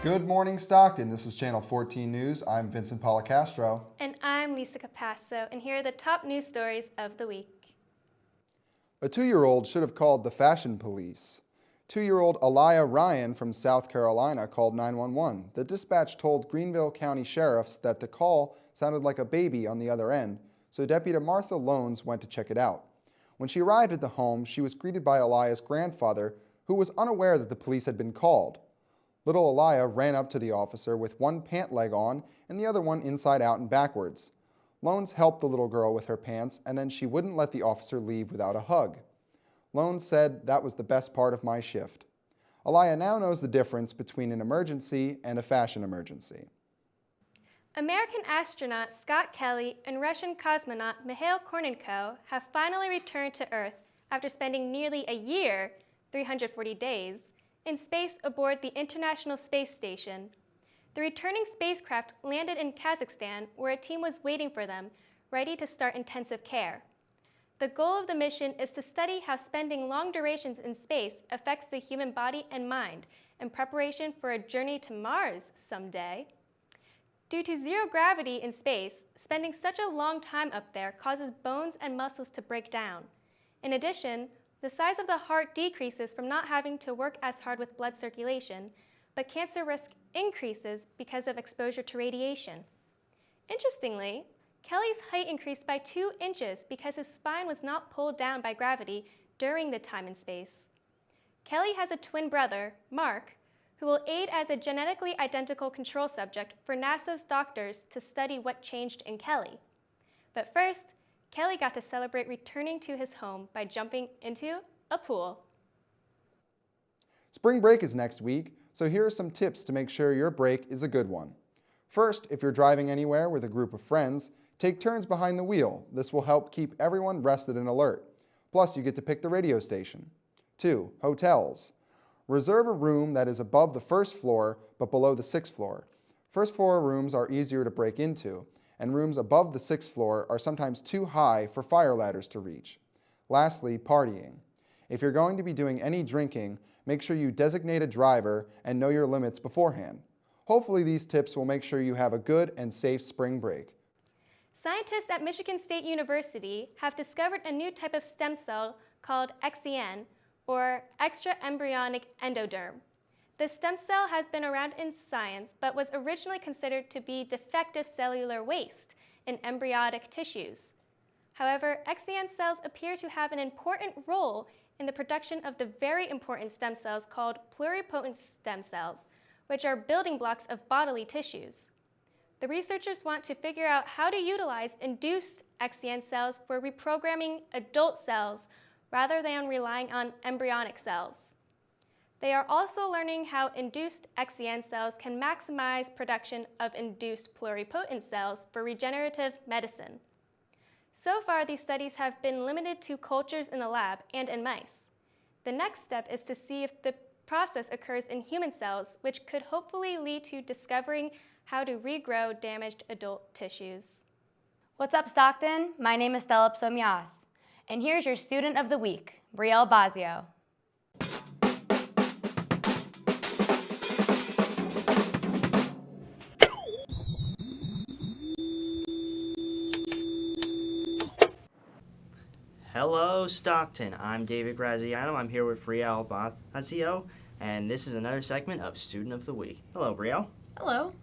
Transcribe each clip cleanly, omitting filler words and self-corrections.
Good morning, Stockton. This is Channel 14 News. I'm Vincent Policastro. And I'm Lisa Capasso, and here are the top news stories of the week. A 2-year-old should have called the fashion police. 2-year-old Aliyah Ryan from South Carolina called 911. The dispatch told Greenville County sheriffs that the call sounded like a baby on the other end, so Deputy Martha Loans went to check it out. When she arrived at the home, she was greeted by Aliyah's grandfather, who was unaware that the police had been called. Little Aliyah ran up to the officer with one pant leg on and the other one inside out and backwards. Loans helped the little girl with her pants, and then she wouldn't let the officer leave without a hug. Loans said, "That was the best part of my shift." Aliyah now knows the difference between an emergency and a fashion emergency. American astronaut Scott Kelly and Russian cosmonaut Mikhail Kornienko have finally returned to Earth after spending nearly a year, 340 days, in space aboard the International Space Station. The returning spacecraft landed in Kazakhstan, where a team was waiting for them, ready to start intensive care. The goal of the mission is to study how spending long durations in space affects the human body and mind in preparation for a journey to Mars someday. Due to zero gravity in space, spending such a long time up there causes bones and muscles to break down. In addition, the size of the heart decreases from not having to work as hard with blood circulation, but cancer risk increases because of exposure to radiation. Interestingly, Kelly's height increased by 2 inches because his spine was not pulled down by gravity during the time in space. Kelly has a twin brother, Mark, who will aid as a genetically identical control subject for NASA's doctors to study what changed in Kelly. But first, Kelly got to celebrate returning to his home by jumping into a pool. Spring break is next week, so here are some tips to make sure your break is a good one. First, if you're driving anywhere with a group of friends, take turns behind the wheel. This will help keep everyone rested and alert. Plus, you get to pick the radio station. 2. Hotels. Reserve a room that is above the first floor but below the 6th floor. First floor rooms are easier to break into, and rooms above the 6th floor are sometimes too high for fire ladders to reach. Lastly, partying. If you're going to be doing any drinking, make sure you designate a driver and know your limits beforehand. Hopefully these tips will make sure you have a good and safe spring break. Scientists at Michigan State University have discovered a new type of stem cell called XEN, or extraembryonic endoderm. This stem cell has been around in science, but was originally considered to be defective cellular waste in embryonic tissues. However, XEN cells appear to have an important role in the production of the very important stem cells called pluripotent stem cells, which are building blocks of bodily tissues. The researchers want to figure out how to utilize induced XEN cells for reprogramming adult cells rather than relying on embryonic cells. They are also learning how induced XEN cells can maximize production of induced pluripotent cells for regenerative medicine. So far, these studies have been limited to cultures in the lab and in mice. The next step is to see if the process occurs in human cells, which could hopefully lead to discovering how to regrow damaged adult tissues. What's up, Stockton? My name is Stella Psomias, and here's your Student of the Week, Brielle Bazio. Hello, Stockton. I'm David Graziano. I'm here with Brielle Bazio, and this is another segment of Student of the Week. Hello, Brielle. Hello.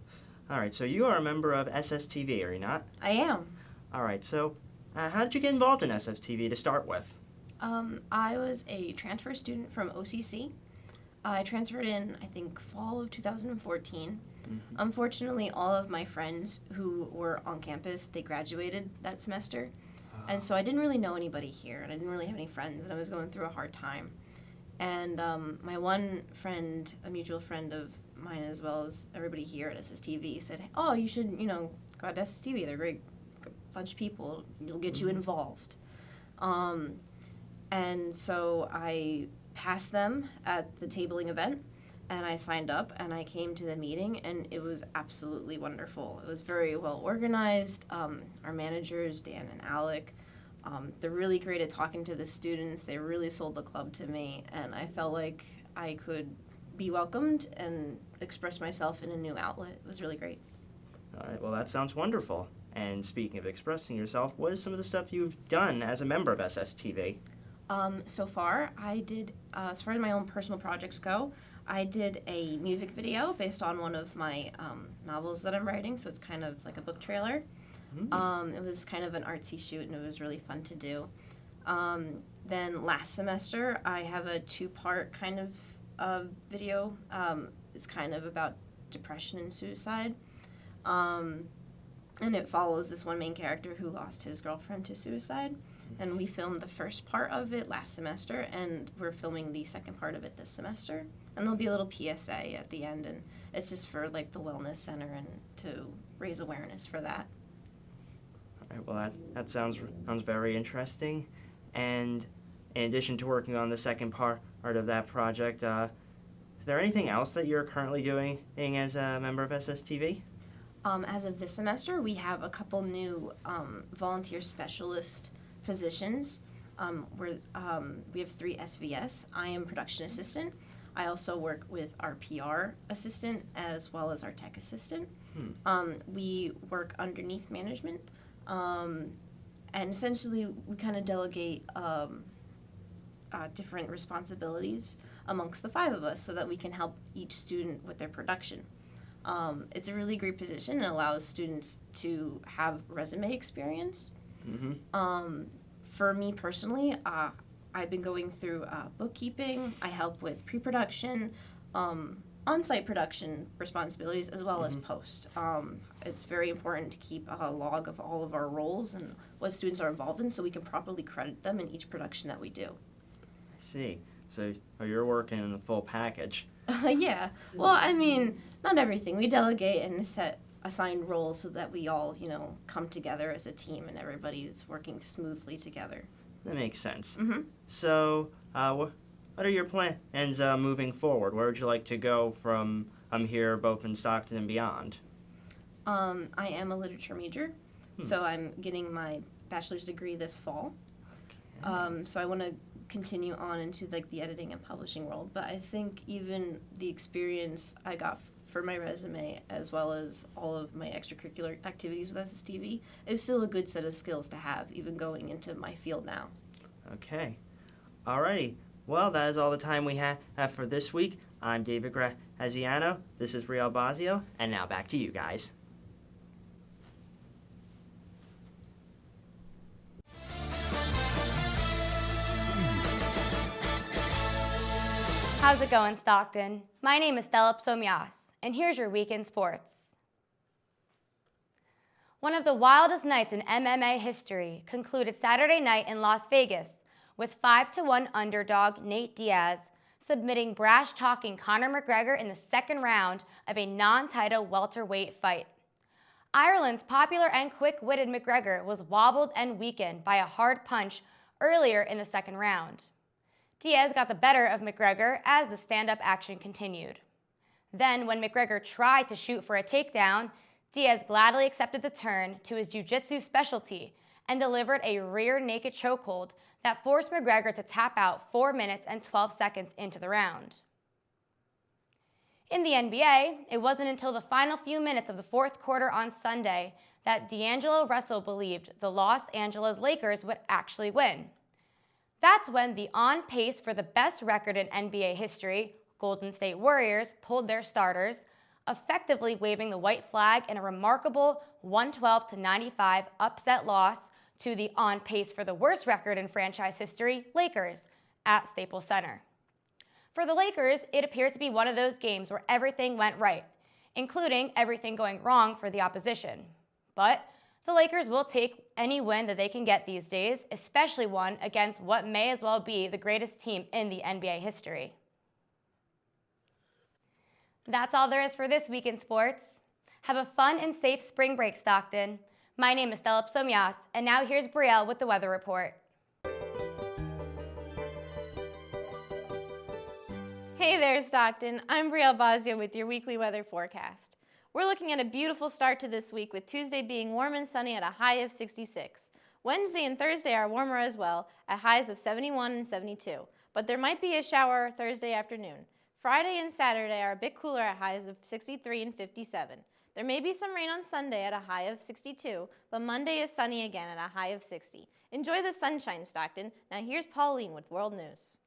All right, so you are a member of SSTV, are you not? I am. All right, so how did you get involved in SSTV to start with? I was a transfer student from OCC. I transferred in, I think, fall of 2014. Unfortunately, all of my friends who were on campus, they graduated that semester. And so I didn't really know anybody here, and I didn't really have any friends, and I was going through a hard time. And my one friend, a mutual friend of mine as well as everybody here at SSTV, said, "Oh, you should, go out to SSTV. They're a great bunch of people. It'll get you involved." And so I passed them at the tabling event, and I signed up, and I came to the meeting, and it was absolutely wonderful. It was very well organized. Our managers, Dan and Alec, they're really great at talking to the students. They really sold the club to me, and I felt like I could be welcomed and express myself in a new outlet. It was really great. All right, well, that sounds wonderful. And speaking of expressing yourself, what is some of the stuff you've done as a member of SSTV? So far, I did, as far as my own personal projects go, I did a music video based on one of my novels that I'm writing, so it's kind of like a book trailer. It was kind of an artsy shoot, and it was really fun to do. Then last semester, I have a 2-part kind of video. It's kind of about depression and suicide. And it follows this one main character who lost his girlfriend to suicide. And we filmed the first part of it last semester, and we're filming the second part of it this semester. And there'll be a little PSA at the end, and it's just for like the wellness center and to raise awareness for that. All right, well, that sounds very interesting. And in addition to working on the second part of that project, is there anything else that you're currently doing as a member of SSTV? As of this semester, we have a couple new volunteer specialist positions. We have 3 SVS. I am production assistant. I also work with our PR assistant as well as our tech assistant. We work underneath management, and essentially we kind of delegate different responsibilities amongst the 5 of us so that we can help each student with their production. It's a really great position and allows students to have resume experience. For me personally, I've been going through bookkeeping. I help with pre-production, on-site production responsibilities, as well as post. It's very important to keep a log of all of our roles and what students are involved in so we can properly credit them in each production that we do. I see. So you're working in a full package. Yeah. Well, I mean, not everything. We delegate and set assigned roles so that we all, come together as a team and everybody is working smoothly together. That makes sense. So, what are your plans moving forward? Where would you like to go from here, both in Stockton and beyond? I am a literature major, so I'm getting my bachelor's degree this fall. So I want to continue on into the editing and publishing world, but I think even the experience I got for my resume as well as all of my extracurricular activities with SSTV is still a good set of skills to have even going into my field now. Okay. Alrighty. Well, that is all the time we have for this week. I'm David Graziano. This is Brielle Bazio, and now back to you guys. How's it going, Stockton? My name is Stella Psomias, and here's your week in sports. One of the wildest nights in MMA history concluded Saturday night in Las Vegas with 5-1 underdog Nate Diaz submitting brash-talking Conor McGregor in the second round of a non-title welterweight fight. Ireland's popular and quick-witted McGregor was wobbled and weakened by a hard punch earlier in the second round. Diaz got the better of McGregor as the stand-up action continued. Then, when McGregor tried to shoot for a takedown, Diaz gladly accepted the turn to his jiu-jitsu specialty and delivered a rear naked chokehold that forced McGregor to tap out 4 minutes and 12 seconds into the round. In the NBA, it wasn't until the final few minutes of the fourth quarter on Sunday that D'Angelo Russell believed the Los Angeles Lakers would actually win. That's when the on pace for the best record in NBA history, Golden State Warriors, pulled their starters, effectively waving the white flag in a remarkable 112-95 upset loss to the on pace for the worst record in franchise history, Lakers, at Staples Center. For the Lakers, it appears to be one of those games where everything went right, including everything going wrong for the opposition. But the Lakers will take any win that they can get these days, especially one against what may as well be the greatest team in the NBA history. That's all there is for this week in sports. Have a fun and safe spring break, Stockton. My name is Stella Psomias, and now here's Brielle with the weather report. Hey there, Stockton. I'm Brielle Bazio with your weekly weather forecast. We're looking at a beautiful start to this week, with Tuesday being warm and sunny at a high of 66. Wednesday and Thursday are warmer as well, at highs of 71 and 72, but there might be a shower Thursday afternoon. Friday and Saturday are a bit cooler at highs of 63 and 57. There may be some rain on Sunday at a high of 62, but Monday is sunny again at a high of 60. Enjoy the sunshine, Stockton. Now here's Pauline with World News.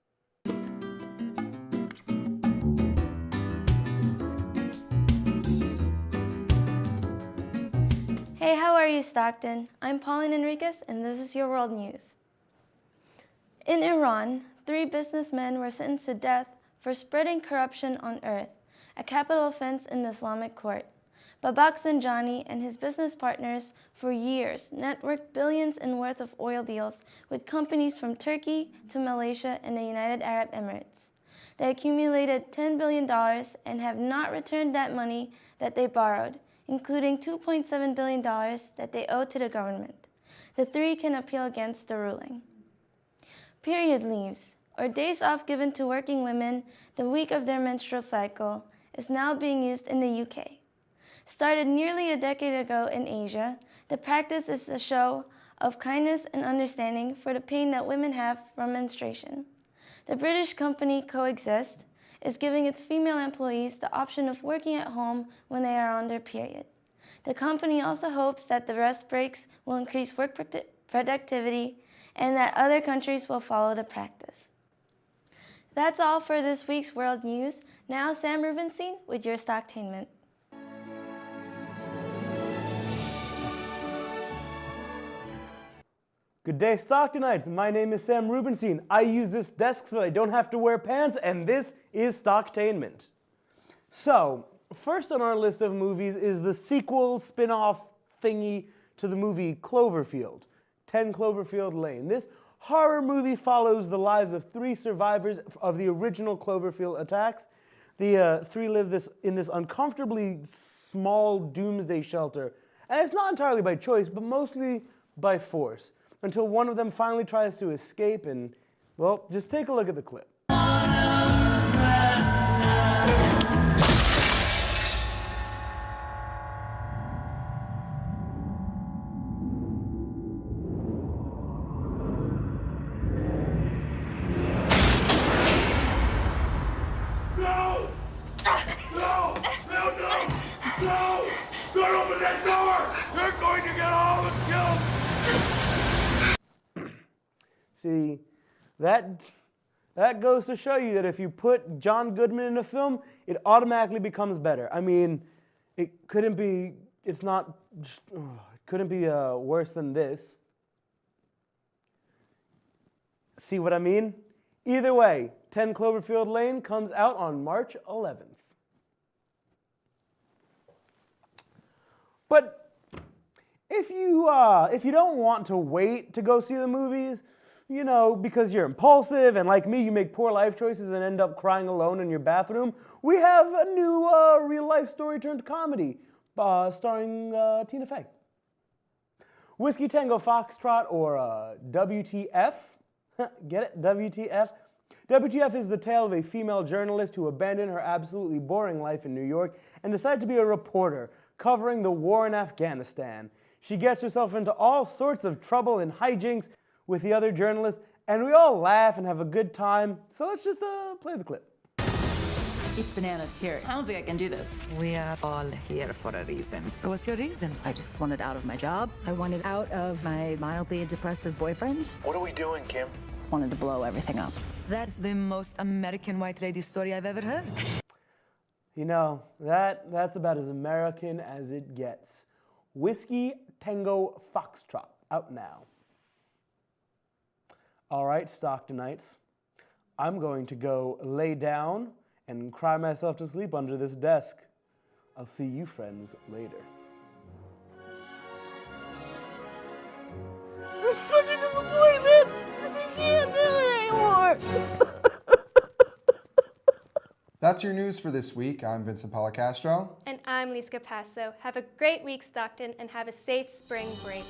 Hey, how are you, Stockton? I'm Pauline Enriquez, and this is your world news. In Iran, 3 businessmen were sentenced to death for spreading corruption on earth, a capital offense in the Islamic court. Babak Zanjani and his business partners for years networked billions in worth of oil deals with companies from Turkey to Malaysia and the United Arab Emirates. They accumulated $10 billion and have not returned that money that they borrowed, including $2.7 billion that they owe to the government. The 3 can appeal against the ruling. Period leaves, or days off given to working women the week of their menstrual cycle, is now being used in the UK. Started nearly a decade ago in Asia, the practice is a show of kindness and understanding for the pain that women have from menstruation. The British company Coexist is giving its female employees the option of working at home when they are on their period. The company also hopes that the rest breaks will increase work productivity and that other countries will follow the practice. That's all for this week's World News. Now Sam Rubenstein with your Stocktainment. Good day, Stocktonites. My name is Sam Rubenstein. I use this desk so that I don't have to wear pants, and this is Stocktainment. So, first on our list of movies is the sequel spin-off thingy to the movie Cloverfield, 10 Cloverfield Lane. This horror movie follows the lives of 3 survivors of the original Cloverfield attacks. The 3 live in this uncomfortably small doomsday shelter, and it's not entirely by choice, but mostly by force, until one of them finally tries to escape and, well, just take a look at the clip. Don't open that door! You're going to get all the kills! See, that goes to show you that if you put John Goodman in a film, it automatically becomes better. I mean, it couldn't be worse than this. See what I mean? Either way, 10 Cloverfield Lane comes out on March 11th. But if you don't want to wait to go see the movies, you know, because you're impulsive and like me, you make poor life choices and end up crying alone in your bathroom, we have a new real-life story turned comedy starring Tina Fey. Whiskey Tango Foxtrot, or WTF. Get it? WTF? WTF is the tale of a female journalist who abandoned her absolutely boring life in New York and decided to be a reporter covering the war in Afghanistan. She gets herself into all sorts of trouble and hijinks with the other journalists, and we all laugh and have a good time. So let's just play the clip. It's bananas here. I don't think I can do this. We are all here for a reason. So what's your reason? I just wanted out of my job. I wanted out of my mildly depressive boyfriend. What are we doing, Kim? Just wanted to blow everything up. That's the most American white lady story I've ever heard. You know, that's about as American as it gets. Whiskey Tango Foxtrot, out now. All right, Stocktonites, I'm going to go lay down and cry myself to sleep under this desk. I'll see you friends later. It's such a disappointment! I can't do it anymore! That's your news for this week. I'm Vincent Policastro. And I'm Lisa Passo. Have a great week, Stockton, and have a safe spring break.